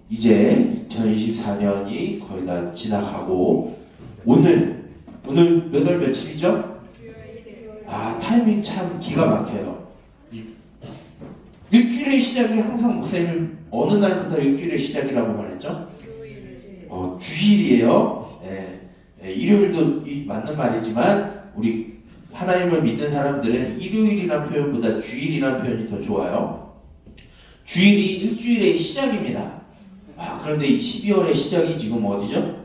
이제 2024년이 거의 다 지나가고 오늘 몇 월 며칠이죠? 타이밍 참 기가 막혀요. 일주일의 시작이 항상 목사님 어느 날부터 일주일의 시작이라고 말했죠? 주일이에요. 일요일도 맞는 말이지만 우리 하나님을 믿는 사람들은 일요일이라는 표현보다 주일이라는 표현이 더 좋아요. 주일이 일주일의 시작입니다. 그런데 이 12월의 시작이 지금 어디죠?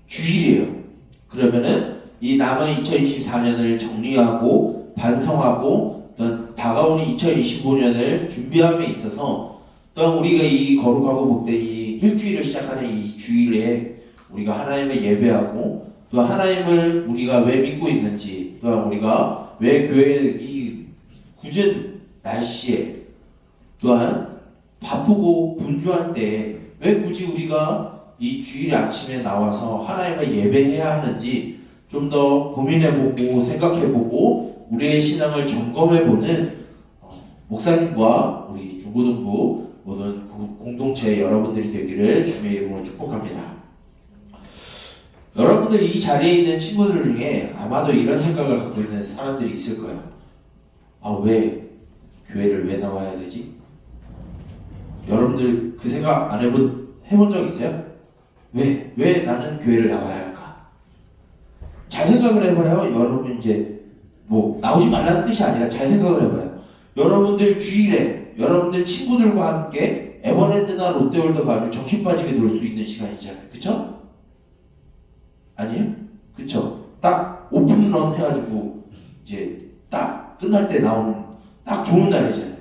주일이에요. 그러면은 이 남은 2024년을 정리하고 반성하고 또 다가오는 2025년을 준비함에 있어서 또한 우리가 이 거룩하고 복된 이 일주일을 시작하는 이 주일에 우리가 하나님을 예배하고 또 하나님을 우리가 왜 믿고 있는지 또한 우리가 왜 교회 이 굳은 날씨에 또한 바쁘고 분주한 때에 왜 굳이 우리가 이 주일 아침에 나와서 하나님을 예배해야 하는지 좀 더 고민해보고 생각해보고 우리의 신앙을 점검해보는 목사님과 우리 중고등부 모든 공동체 여러분들이 되기를 주님의 이름으로 축복합니다. 여러분들 이 자리에 있는 친구들 중에 아마도 이런 생각을 갖고 있는 사람들이 있을 거예요. 왜 교회를 왜 나와야 되지? 여러분들 그 생각 안 해본 적 있어요? 왜 나는 교회를 나와야 할까? 잘 생각을 해봐요. 여러분 이제 나오지 말라는 뜻이 아니라 잘 생각을 해봐요. 여러분들 주일에 여러분들 친구들과 함께 에버랜드나 롯데월드 가서 정신 빠지게 놀 수 있는 시간이잖아요. 그쵸? 아니에요? 그쵸? 딱 오픈런 해가지고 이제 딱 끝날 때 나오는 딱 좋은 날이잖아요.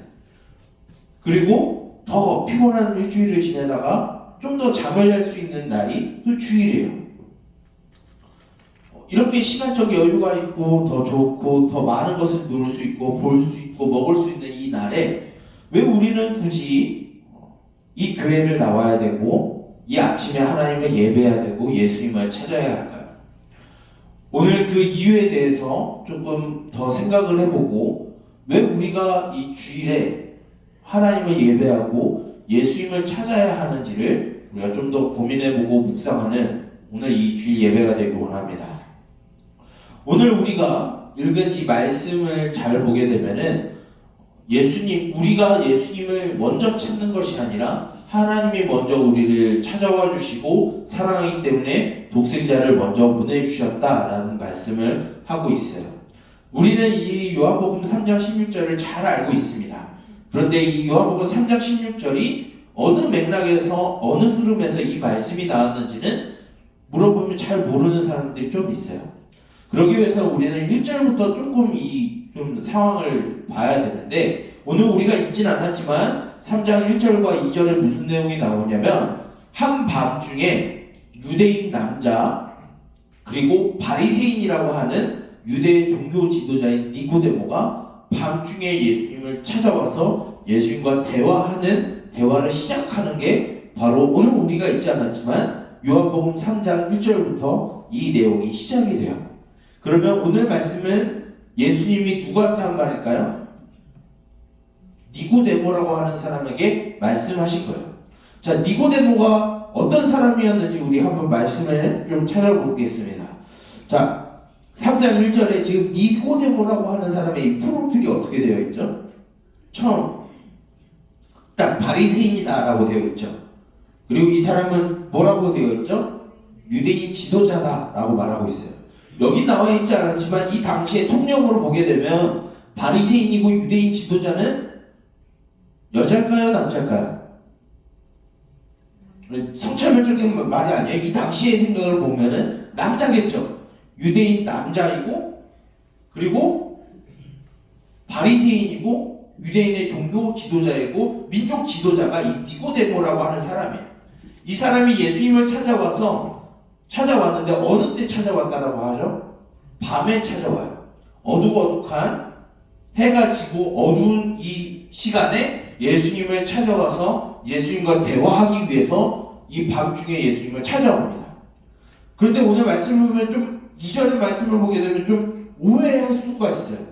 그리고 더 피곤한 일주일을 지내다가 좀 더 잠을 잘 수 있는 날이 또 주일이에요. 이렇게 시간적 여유가 있고 더 좋고 더 많은 것을 누릴 수 있고 볼 수 있고 먹을 수 있는 이 날에 왜 우리는 굳이 이 교회를 나와야 되고 이 아침에 하나님을 예배해야 되고 예수님을 찾아야 할까요? 오늘 그 이유에 대해서 조금 더 생각을 해보고 왜 우리가 이 주일에 하나님을 예배하고 예수님을 찾아야 하는지를 우리가 좀 더 고민해보고 묵상하는 오늘 이 주일 예배가 되길 원합니다. 오늘 우리가 읽은 이 말씀을 잘 보게 되면은 우리가 예수님을 먼저 찾는 것이 아니라 하나님이 먼저 우리를 찾아와 주시고 사랑하기 때문에 독생자를 먼저 보내주셨다라는 말씀을 하고 있어요. 우리는 이 요한복음 3장 16절을 잘 알고 있습니다. 그런데 이 요한복음 3장 16절이 어느 맥락에서 어느 흐름에서 이 말씀이 나왔는지는 물어보면 잘 모르는 사람들이 좀 있어요. 그러기 위해서 우리는 1절부터 조금 좀 상황을 봐야 되는데 오늘 우리가 읽진 않았지만 3장 1절과 2절에 무슨 내용이 나오냐면 한밤중에 유대인 남자 그리고 바리새인이라고 하는 유대 종교 지도자인 니고데모가 밤중에 예수님을 찾아와서 예수님과 대화를 시작하는 게 바로 오늘 우리가 읽지 않았지만 요한복음 3장 1절부터 이 내용이 시작이 돼요. 그러면 오늘 말씀은 예수님이 누구한테 한 말일까요? 니고데모라고 하는 사람에게 말씀하신 거예요. 자, 니고데모가 어떤 사람이었는지 우리 한번 말씀을 좀 찾아보겠습니다. 자, 3장 1절에 지금 니고데모라고 하는 사람의 이 프로필이 어떻게 되어 있죠? 처음 딱 바리새인이다라고 되어 있죠. 그리고 이 사람은 뭐라고 되어 있죠? 유대인 지도자다라고 말하고 있어요. 여기 나와 있지 않았지만 이 당시에 통념으로 보게 되면 바리새인이고 유대인 지도자는 여자일까요? 남자일까요? 성차별적인 말이 아니에요. 이 당시의 생각을 보면은 남자겠죠. 유대인 남자이고 그리고 바리새인이고 유대인의 종교 지도자이고 민족 지도자가 이 니고데모라고 하는 사람이에요. 이 사람이 예수님을 찾아왔는데 어느 때 찾아왔다라고 하죠? 밤에 찾아와요. 어둑어둑한 해가 지고 어두운 이 시간에 예수님을 찾아와서 예수님과 대화하기 위해서 이 밤중에 예수님을 찾아옵니다. 그런데 오늘 말씀을 보면 좀 2절의 말씀을 보게 되면 좀 오해할 수가 있어요.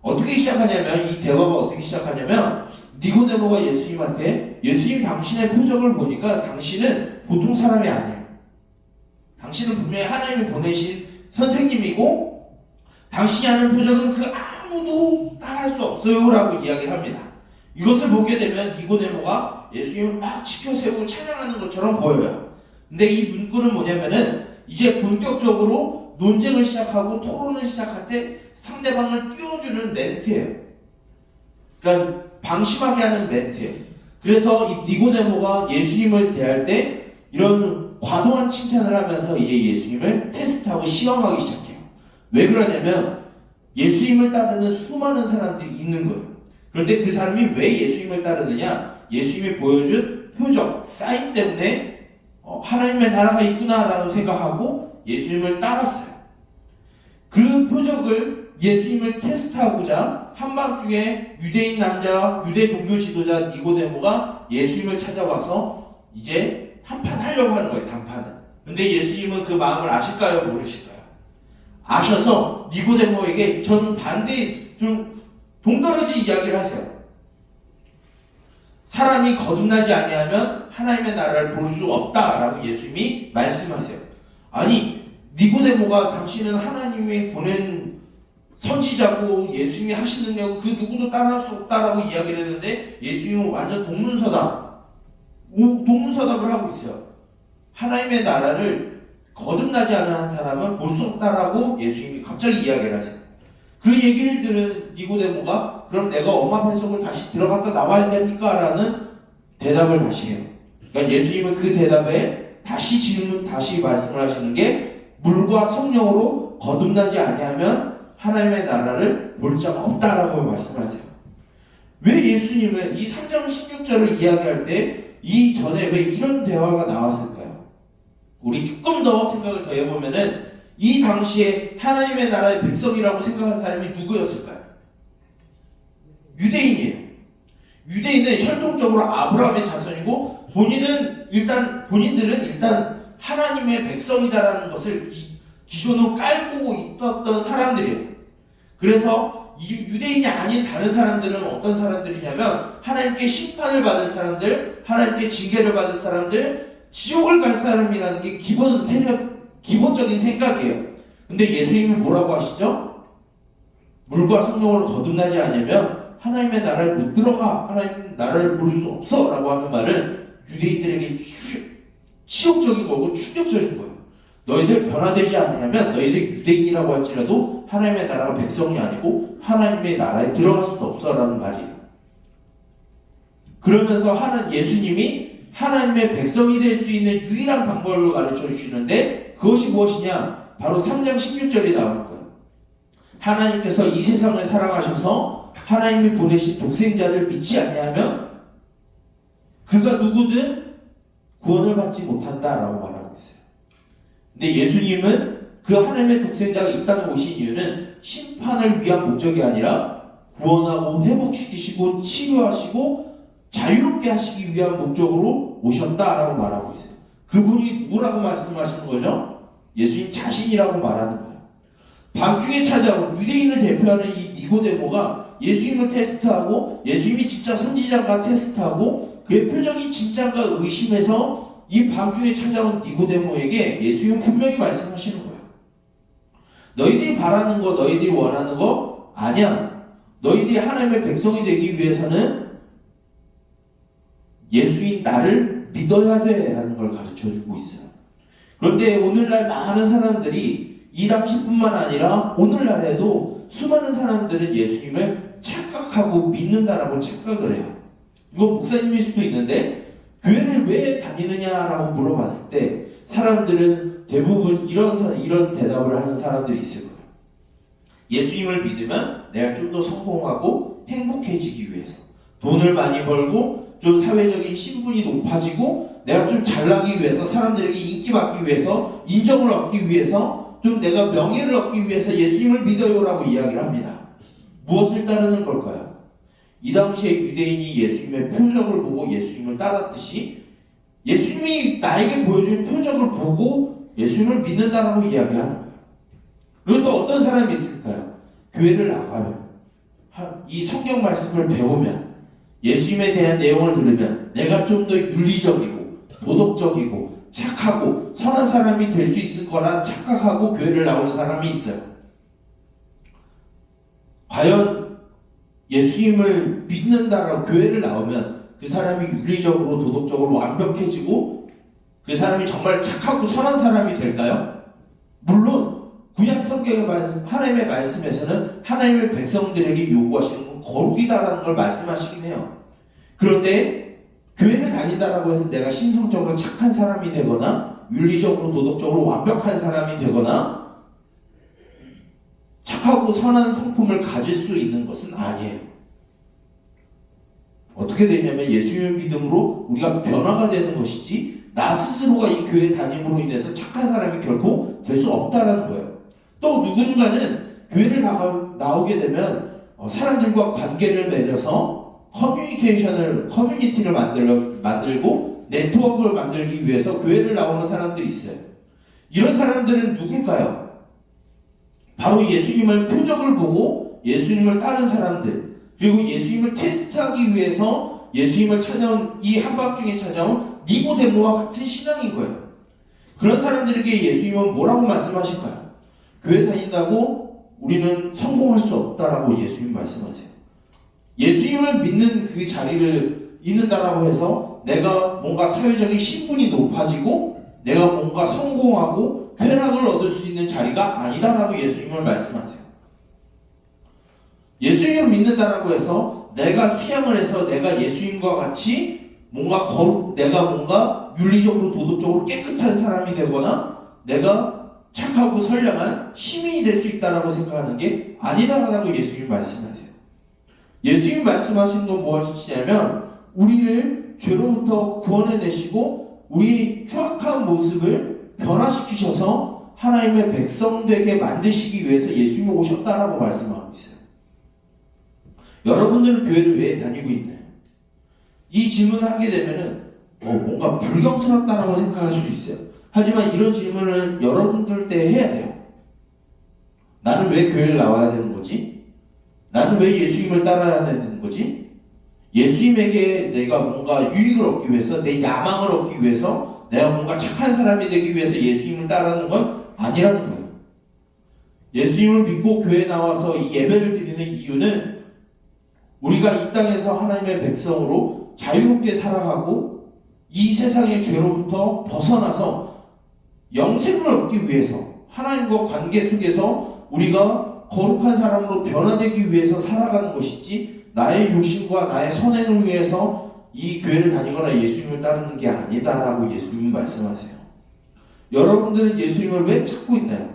어떻게 시작하냐면 이 대화가 어떻게 시작하냐면 니고데모가 예수님한테 예수님 당신의 표적을 보니까 당신은 보통 사람이 아니에요. 당신은 분명히 하나님이 보내신 선생님이고 당신이 하는 표적은 그 아무도 따라할 수 없어요 라고 이야기를 합니다. 이것을 보게 되면 니고데모가 예수님을 막 지켜세우고 찬양하는 것처럼 보여요. 근데 이 문구는 뭐냐면은 이제 본격적으로 논쟁을 시작하고 토론을 시작할 때 상대방을 띄워주는 멘트예요. 그러니까 방심하게 하는 멘트예요. 그래서 이 니고데모가 예수님을 대할 때 이런 과도한 칭찬을 하면서 이제 예수님을 테스트하고 시험하기 시작해요. 왜 그러냐면 예수님을 따르는 수많은 사람들이 있는 거예요. 그런데 그 사람이 왜 예수님을 따르느냐? 예수님이 보여준 표적, 사인 때문에 하나님의 나라가 있구나라고 생각하고 예수님을 따랐어요. 그 표적을 예수님을 테스트하고자 한밤중에 유대인 남자, 유대 종교 지도자 니고데모가 예수님을 찾아와서 이제 한판 하려고 하는 거예요. 단판을. 근데 예수님은 그 마음을 아실까요? 모르실까요? 아셔서 니고데모에게 전 반대 좀 동떨어진 이야기를 하세요. 사람이 거듭나지 아니하면 하나님의 나라를 볼 수 없다라고 예수님이 말씀하세요. 아니 니고데모가 당신은 하나님이 보낸 선지자고 예수님이 하신 능력은 그 누구도 따라할 수 없다라고 이야기를 했는데 예수님은 완전 동문서답을 하고 있어요. 하나님의 나라를 거듭나지 않은 사람은 볼 수 없다라고 예수님이 갑자기 이야기를 하세요. 그 얘기를 들은 니고데모가 그럼 내가 엄마 뱃속을 다시 들어갔다 나와야 됩니까? 라는 대답을 다시 해요. 그러니까 예수님은 그 대답에 다시 말씀을 하시는 게 물과 성령으로 거듭나지 아니하면 하나님의 나라를 볼 자가 없다라고 말씀하세요. 왜 예수님은 이 3장 16절을 이야기할 때 이전에 왜 이런 대화가 나왔을까요? 우리 조금 더 생각을 더 해보면은 이 당시에 하나님의 나라의 백성이라고 생각한 사람이 누구였을까요? 유대인이에요. 유대인은 혈통적으로 아브라함의 자손이고 본인들은 일단 하나님의 백성이다라는 것을 기존으로 깔고 있었던 사람들이에요. 그래서 이 유대인이 아닌 다른 사람들은 어떤 사람들이냐면 하나님께 심판을 받을 사람들, 하나님께 징계를 받을 사람들, 지옥을 갈 사람이라는 게 기본적인 생각이에요. 근데 예수님은 뭐라고 하시죠? 물과 성령으로 거듭나지 않으면 하나님의 나라를 못 들어가, 하나님의 나라를 볼 수 없어 라고 하는 말은 유대인들에게 치욕적인 거고 충격적인 거예요. 너희들 변화되지 않으면 너희들 유대인이라고 할지라도 하나님의 나라가 백성이 아니고 하나님의 나라에 들어갈 수도 없어 라는 말이에요. 그러면서 예수님이 하나님의 백성이 될 수 있는 유일한 방법을 가르쳐 주시는데 그것이 무엇이냐? 바로 3장 16절이 나오는 거예요. 하나님께서 이 세상을 사랑하셔서 하나님이 보내신 독생자를 믿지 아니하면 그가 누구든 구원을 받지 못한다라고 말하고 있어요. 근데 예수님은 그 하나님의 독생자가 이 땅에 오신 이유는 심판을 위한 목적이 아니라 구원하고 회복시키시고 치료하시고 자유롭게 하시기 위한 목적으로 오셨다라고 말하고 있어요. 그분이 누구라고 말씀하시는 거죠? 예수님 자신이라고 말하는 거예요. 밤중에 찾아온 유대인을 대표하는 이 니고데모가 예수님을 테스트하고 예수님이 진짜 선지자인가 테스트하고 그의 표정이 진짜인가 의심해서 이 밤중에 찾아온 니고데모에게 예수님은 분명히 말씀하시는 거예요. 너희들이 바라는 거, 너희들이 원하는 거 아니야. 너희들이 하나님의 백성이 되기 위해서는 예수인 나를 믿어야 돼 라는 걸 가르쳐주고 있어요. 그런데 오늘날 많은 사람들이 이 당시뿐만 아니라 오늘날에도 수많은 사람들은 예수님을 착각하고 믿는다라고 착각을 해요. 이건 목사님일 수도 있는데 교회를 왜 다니느냐라고 물어봤을 때 사람들은 대부분 이런 대답을 하는 사람들이 있을 거예요. 예수님을 믿으면 내가 좀 더 성공하고 행복해지기 위해서, 돈을 많이 벌고 좀 사회적인 신분이 높아지고 내가 좀 잘나기 위해서, 사람들에게 인기받기 위해서, 인정을 얻기 위해서, 좀 내가 명예를 얻기 위해서 예수님을 믿어요라고 이야기를 합니다. 무엇을 따르는 걸까요? 이 당시에 유대인이 예수님의 표적을 보고 예수님을 따랐듯이 예수님이 나에게 보여준 표적을 보고 예수님을 믿는다라고 이야기하는 거예요. 그리고 또 어떤 사람이 있을까요? 교회를 나가면 이 성경 말씀을 배우면 예수님에 대한 내용을 들으면 내가 좀 더 윤리적이고 도덕적이고 착하고 선한 사람이 될 수 있을 거라 착각하고 교회를 나오는 사람이 있어요. 과연 예수님을 믿는다라고 교회를 나오면 그 사람이 윤리적으로 도덕적으로 완벽해지고 그 사람이 정말 착하고 선한 사람이 될까요? 물론 구약 성경의 하나님의 말씀에서는 하나님의 백성들에게 요구하시는 건 거룩이다라는 걸 말씀하시긴 해요. 그런데 교회를 다닌다라고 해서 내가 심성적으로 착한 사람이 되거나 윤리적으로 도덕적으로 완벽한 사람이 되거나 착하고 선한 성품을 가질 수 있는 것은 아니에요. 어떻게 되냐면 예수님을 믿음으로 우리가 변화가 되는 것이지 나 스스로가 이 교회 다님으로 인해서 착한 사람이 결코 될 수 없다라는 거예요. 또 누군가는 교회를 나오게 되면 사람들과 관계를 맺어서 커뮤니티를 만들고 네트워크를 만들기 위해서 교회를 나오는 사람들이 있어요. 이런 사람들은 누굴까요? 바로 예수님을 표적을 보고 예수님을 따른 사람들, 그리고 예수님을 테스트하기 위해서 예수님을 찾아온 이 한밤중에 찾아온 니고데모와 같은 신앙인 거예요. 그런 사람들에게 예수님은 뭐라고 말씀하실까요? 교회 다닌다고 우리는 성공할 수 없다라고 예수님 말씀하세요. 예수님을 믿는 그 자리를 있는다라고 해서 내가 뭔가 사회적인 신분이 높아지고 내가 뭔가 성공하고 쾌락을 얻을 수 있는 자리가 아니다라고 예수님을 말씀하세요. 예수님을 믿는다라고 해서 내가 수양을 해서 내가 예수님과 같이 내가 뭔가 윤리적으로 도덕적으로 깨끗한 사람이 되거나 내가 착하고 선량한 시민이 될 수 있다라고 생각하는 게 아니다라고 예수님이 말씀하세요. 예수님이 말씀하신 건 무엇이냐면 우리를 죄로부터 구원해내시고 우리 추악한 모습을 변화시키셔서 하나님의 백성 되게 만드시기 위해서 예수님이 오셨다라고 말씀하고 있어요. 여러분들은 교회를 왜 다니고 있나요? 이 질문을 하게 되면은 뭔가 불경스럽다라고 생각할 수 있어요. 하지만 이런 질문을 여러분들 때 해야 돼요. 나는 왜 교회를 나와야 되는 거지? 나는 왜 예수님을 따라야 되는 거지? 예수님에게 내가 뭔가 유익을 얻기 위해서, 내 야망을 얻기 위해서, 내가 뭔가 착한 사람이 되기 위해서 예수님을 따르는 건 아니라는 거예요. 예수님을 믿고 교회에 나와서 이 예배를 드리는 이유는 우리가 이 땅에서 하나님의 백성으로 자유롭게 살아가고 이 세상의 죄로부터 벗어나서 영생을 얻기 위해서 하나님과 관계 속에서 우리가 거룩한 사람으로 변화되기 위해서 살아가는 것이지 나의 욕심과 나의 선행을 위해서 이 교회를 다니거나 예수님을 따르는 게 아니다라고 예수님은 말씀하세요. 여러분들은 예수님을 왜 찾고 있나요?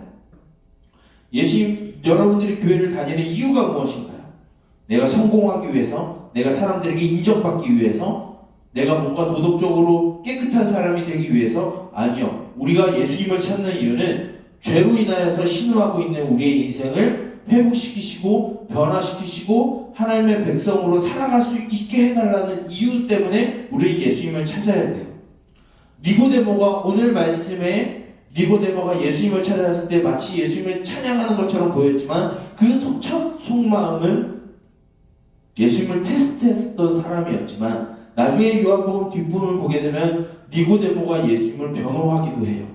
여러분들이 교회를 다니는 이유가 무엇인가요? 내가 성공하기 위해서, 내가 사람들에게 인정받기 위해서, 내가 뭔가 도덕적으로 깨끗한 사람이 되기 위해서? 아니요. 우리가 예수님을 찾는 이유는 죄로 인하여서 신음하고 있는 우리의 인생을 회복시키시고 변화시키시고 하나님의 백성으로 살아갈 수 있게 해달라는 이유 때문에 우리 예수님을 찾아야 돼요. 니고데모가 오늘 말씀에 니고데모가 예수님을 찾아왔을 때 마치 예수님을 찬양하는 것처럼 보였지만 그 첫 속마음은 예수님을 테스트했던 사람이었지만 나중에 요한복음 뒷부분을 보게 되면 니고데모가 예수님을 변호하기도 해요.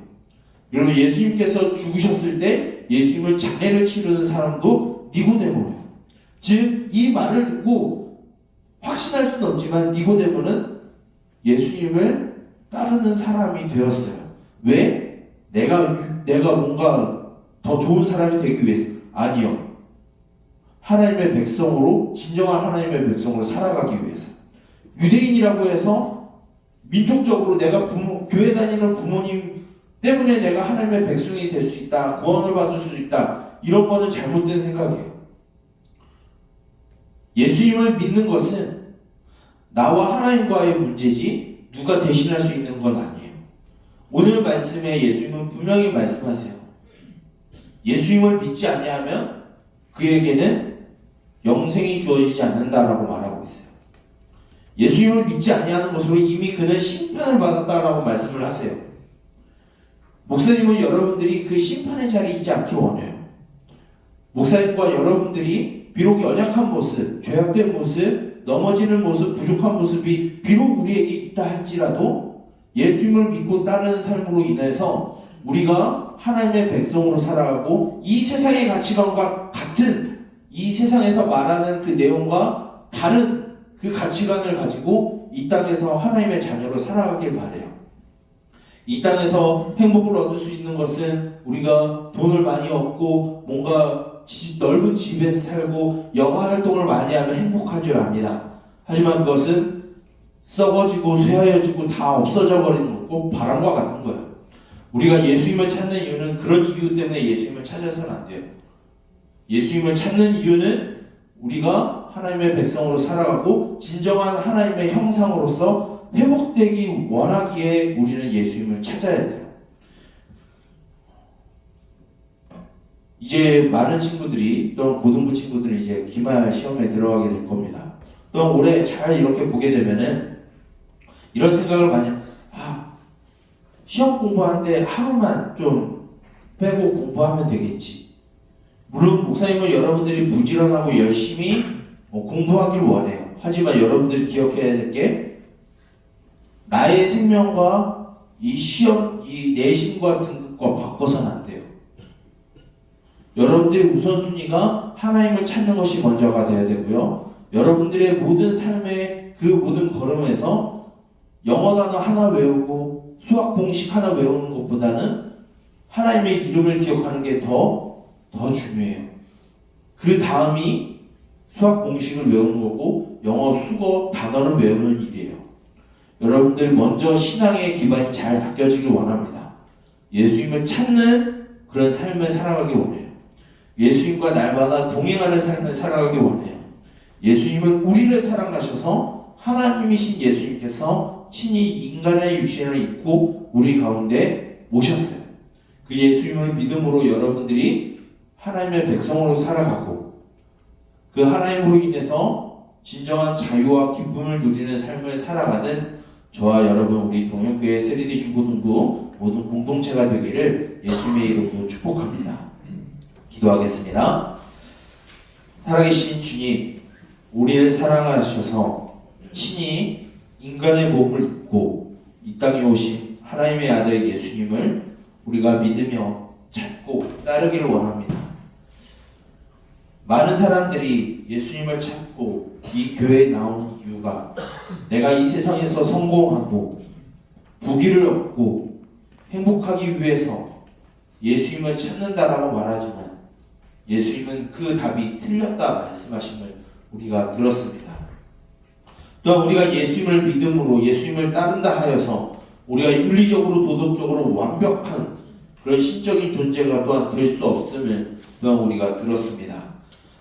여러분 예수님께서 죽으셨을 때 예수님을 장례를 치르는 사람도 니고데모예요. 즉 이 말을 듣고 확신할 수는 없지만 니고데모는 예수님을 따르는 사람이 되었어요. 왜? 내가 뭔가 더 좋은 사람이 되기 위해서? 아니요. 하나님의 백성으로 진정한 하나님의 백성으로 살아가기 위해서. 유대인이라고 해서 민족적으로 내가 교회 다니는 부모님 때문에 내가 하나님의 백성이 될 수 있다, 구원을 받을 수 있다, 이런 거는 잘못된 생각이에요. 예수님을 믿는 것은 나와 하나님과의 문제지 누가 대신할 수 있는 건 아니에요. 오늘 말씀에 예수님은 분명히 말씀하세요. 예수님을 믿지 아니하면 그에게는 영생이 주어지지 않는다라고 말하고 있어요. 예수님을 믿지 아니하는 것으로 이미 그는 심판을 받았다라고 말씀을 하세요. 목사님은 여러분들이 그 심판의 자리에 있지 않기 원해요. 목사님과 여러분들이 비록 연약한 모습, 죄악된 모습, 넘어지는 모습, 부족한 모습이 비록 우리에게 있다 할지라도 예수님을 믿고 따르는 삶으로 인해서 우리가 하나님의 백성으로 살아가고 이 세상의 가치관과 같은, 이 세상에서 말하는 그 내용과 다른 그 가치관을 가지고 이 땅에서 하나님의 자녀로 살아가길 바래요. 이 땅에서 행복을 얻을 수 있는 것은 우리가 돈을 많이 얻고 뭔가 넓은 집에서 살고 영화 활동을 많이 하면 행복한 줄 압니다. 하지만 그것은 썩어지고 쇠하여지고 다 없어져 버리는 거고 바람과 같은 거예요. 우리가 예수님을 찾는 이유는 그런 이유 때문에 예수님을 찾아서는 안 돼요. 예수님을 찾는 이유는 우리가 하나님의 백성으로 살아가고 진정한 하나님의 형상으로서 회복되기 원하기에 우리는 예수님을 찾아야 돼요. 이제 많은 친구들이, 또는 고등부 친구들이 이제 기말 시험에 들어가게 될 겁니다. 또 올해 잘 이렇게 보게 되면은 이런 생각을 많이, 시험 공부하는데 하루만 좀 빼고 공부하면 되겠지. 물론 목사님은 여러분들이 부지런하고 열심히 공부하길 원해요. 하지만 여러분들이 기억해야 될 게, 나의 생명과 이 시험, 이 내신과 등급과 바꿔서는 안 돼요. 여러분들의 우선순위가 하나님을 찾는 것이 먼저가 되어야 되고요. 여러분들의 모든 삶의 그 모든 걸음에서 영어 단어 하나 외우고 수학 공식 하나 외우는 것보다는 하나님의 이름을 기억하는 게 더 중요해요. 그 다음이 수학 공식을 외우는 거고 영어, 국어, 단어를 외우는 일이에요. 여러분들 먼저 신앙의 기반이 잘 바뀌어지길 원합니다. 예수님을 찾는 그런 삶을 살아가길 원해요. 예수님과 날마다 동행하는 삶을 살아가길 원해요. 예수님은 우리를 사랑하셔서 하나님이신 예수님께서 친히 인간의 육신을 입고 우리 가운데 오셨어요. 그 예수님을 믿음으로 여러분들이 하나님의 백성으로 살아가고 그 하나님으로 인해서 진정한 자유와 기쁨을 누리는 삶을 살아가는 저와 여러분, 우리 동현교회 3D 중고등부 모든 공동체가 되기를 예수님의 이름으로 축복합니다. 기도하겠습니다. 살아계신 주님, 우리를 사랑하셔서 친히 인간의 몸을 입고 이 땅에 오신 하나님의 아들 예수님을 우리가 믿으며 찾고 따르기를 원합니다. 많은 사람들이 예수님을 찾고 이 교회에 나오는 이유가 내가 이 세상에서 성공하고 부귀를 얻고 행복하기 위해서 예수님을 찾는다라고 말하지만 예수님은 그 답이 틀렸다 말씀하심을 우리가 들었습니다. 또한 우리가 예수님을 믿음으로 예수님을 따른다 하여서 우리가 윤리적으로 도덕적으로 완벽한 그런 신적인 존재가 또한 될 수 없음을 또한 우리가 들었습니다.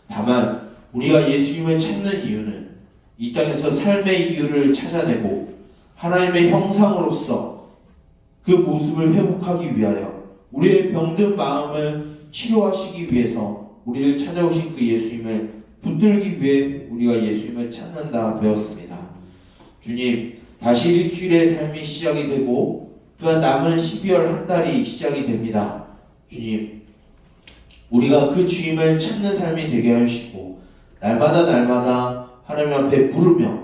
다만 우리가 예수님을 찾는 이유는 이 땅에서 삶의 이유를 찾아내고 하나님의 형상으로서 그 모습을 회복하기 위하여 우리의 병든 마음을 치료하시기 위해서 우리를 찾아오신 그 예수님을 붙들기 위해 우리가 예수님을 찾는다 배웠습니다. 주님, 다시 일주일의 삶이 시작이 되고 또한 남은 12월 한 달이 시작이 됩니다. 주님, 우리가 그 주님을 찾는 삶이 되게 하시고 날마다 하나님 앞에 부르며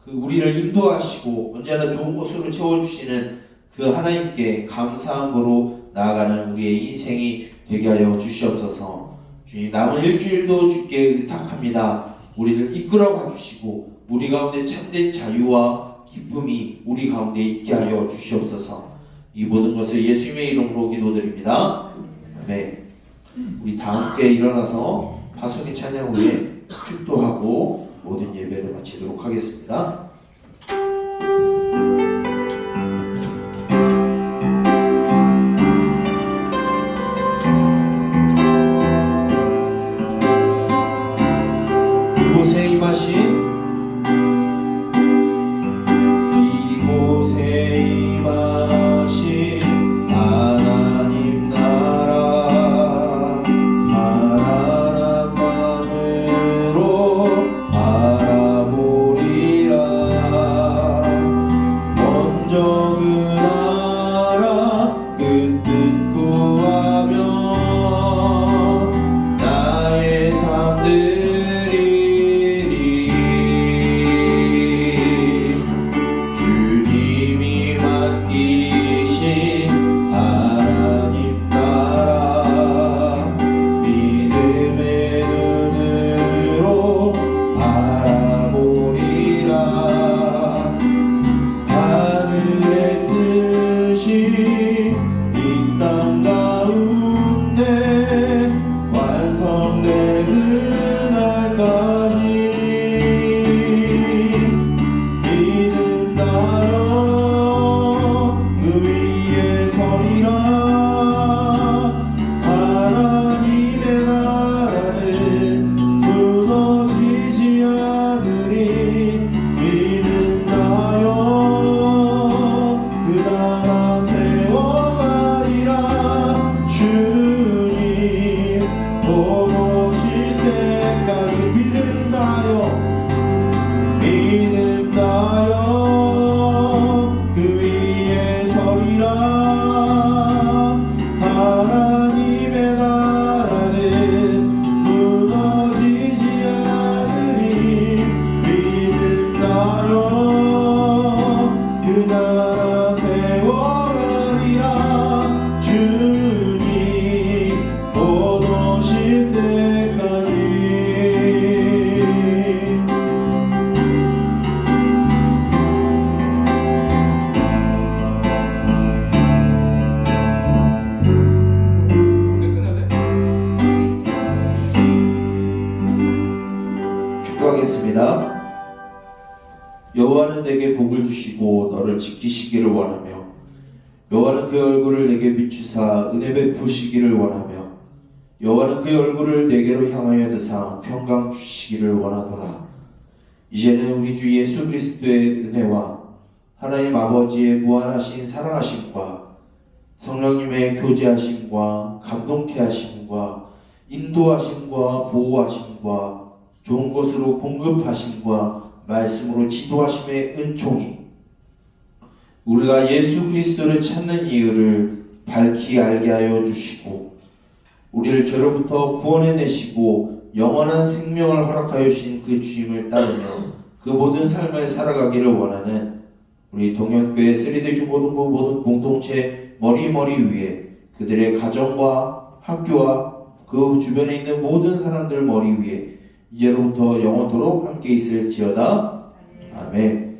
그 우리를 인도하시고 언제나 좋은 것으로 채워주시는 그 하나님께 감사함으로 나아가는 우리의 인생이 되게 하여 주시옵소서. 주님, 남은 일주일도 주께 의탁합니다. 우리를 이끌어가 주시고 우리 가운데 참된 자유와 기쁨이 우리 가운데 있게 하여 주시옵소서. 이 모든 것을 예수님의 이름으로 기도드립니다. 아멘. 우리 다 함께 일어나서 파송의 찬양 후에 축도하고 모든 예배를 마치도록 하겠습니다. 이곳에 임하신 바라보리라. 주시고 너를 지키시기를 원하며 여호와는 그 얼굴을 내게 비추사 은혜 베푸시기를 원하며 여호와는 그 얼굴을 내게로 향하여 드사 평강 주시기를 원하노라. 이제는 우리 주 예수 그리스도의 은혜와 하나님 아버지의 무한하신 사랑하심과 성령님의 교제하심과 감동케 하심과 인도하심과 보호하심과 좋은 것으로 공급하심과 말씀으로 지도하심의 은총이 우리가 예수 그리스도를 찾는 이유를 밝히 알게 하여 주시고 우리를 죄로부터 구원해내시고 영원한 생명을 허락하여 주신 그 주임을 따르며 그 모든 삶을 살아가기를 원하는 우리 동현교회 3D 중고등부 모든 공동체 머리 위에 그들의 가정과 학교와 그 주변에 있는 모든 사람들 머리 위에 이제로부터 영원토록 함께 있을지어다. 아멘.